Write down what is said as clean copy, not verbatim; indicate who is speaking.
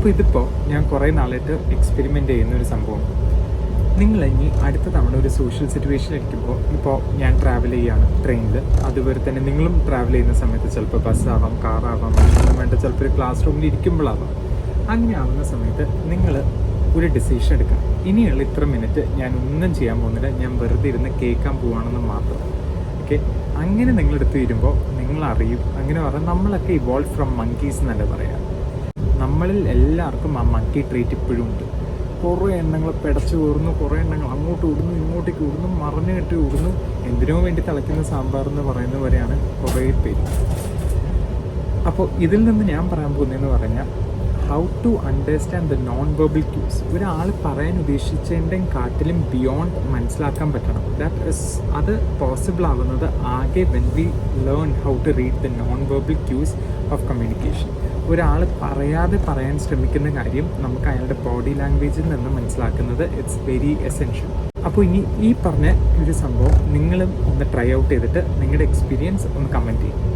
Speaker 1: അപ്പോൾ ഇതിപ്പോൾ ഞാൻ കുറേ നാളായിട്ട് എക്സ്പെരിമെൻ്റ് ചെയ്യുന്ന ഒരു സംഭവം. നിങ്ങൾ ഇനി അടുത്ത തവണ ഒരു സോഷ്യൽ സിറ്റുവേഷൻ ഇരിക്കുമ്പോൾ, ഇപ്പോൾ ഞാൻ ട്രാവൽ ചെയ്യുകയാണ് ട്രെയിനിൽ, അതുപോലെ തന്നെ നിങ്ങളും ട്രാവൽ ചെയ്യുന്ന സമയത്ത് ചിലപ്പോൾ ബസ്സാവാം, കാറാവാം, വേണ്ട ചിലപ്പോൾ ഒരു ക്ലാസ് റൂമിൽ ഇരിക്കുമ്പോഴാവാം. അങ്ങനെ ആവുന്ന സമയത്ത് നിങ്ങൾ ഒരു ഡിസിഷൻ എടുക്കാം. ഇനിയുള്ള ഇത്ര മിനിറ്റ് ഞാൻ ഒന്നും ചെയ്യാൻ പോകുന്നില്ല, ഞാൻ വെറുതെ ഇരുന്ന് കേൾക്കാൻ പോവുകയാണെന്ന് മാത്രം. ഓക്കെ, അങ്ങനെ നിങ്ങളെടുത്ത് വരുമ്പോൾ നിങ്ങളറിയും, അങ്ങനെ പറഞ്ഞാൽ നമ്മളൊക്കെ ഇവോൾവ് ഫ്രം മങ്കീസ് എന്നല്ല പറയാം. നമ്മളിൽ എല്ലാവർക്കും ആ മങ്കി ട്രീറ്റ് ഇപ്പോഴും ഉണ്ട്. കുറേ എണ്ണങ്ങൾ പിടച്ചു കയറുന്നു, കുറേ എണ്ണങ്ങൾ അങ്ങോട്ട് ഓടുന്നു, ഇങ്ങോട്ടേക്ക് ഓടുന്നു, മറിഞ്ഞു കെട്ടി ഓടുന്നു. എന്തിനോ വേണ്ടി തിളയ്ക്കുന്ന സാമ്പാർ എന്ന് പറയുന്നവരെയാണ് കുറേ പേര്. അപ്പോൾ ഇതിൽ നിന്ന് ഞാൻ പറയാൻ പോകുന്നതെന്ന് പറഞ്ഞാൽ, how to understand the non verbal cues. ഒരാൾ പറയാൻ ഉദ്ദേശിച്ചതിൻ്റെയും കാട്ടിലും ബിയോണ്ട് മനസ്സിലാക്കാൻ പറ്റണം. അത് പോസിബിൾ ആവുന്നത് ആകെ when we learn how to read the non verbal cues of communication. ഒരാൾ പറയാതെ പറയാൻ ശ്രമിക്കുന്ന കാര്യം നമുക്ക് അയാളുടെ ബോഡി ലാംഗ്വേജിൽ നിന്ന് മനസ്സിലാക്കുന്നത് ഇറ്റ്സ് വെരി എസെൻഷ്യൽ. അപ്പോൾ ഇനി ഈ പറഞ്ഞ ഒരു സംഭവം നിങ്ങളും ഒന്ന് ട്രൈ ഔട്ട് ചെയ്തിട്ട് നിങ്ങളുടെ എക്സ്പീരിയൻസ് ഒന്ന് കമൻറ്റ് ചെയ്യും.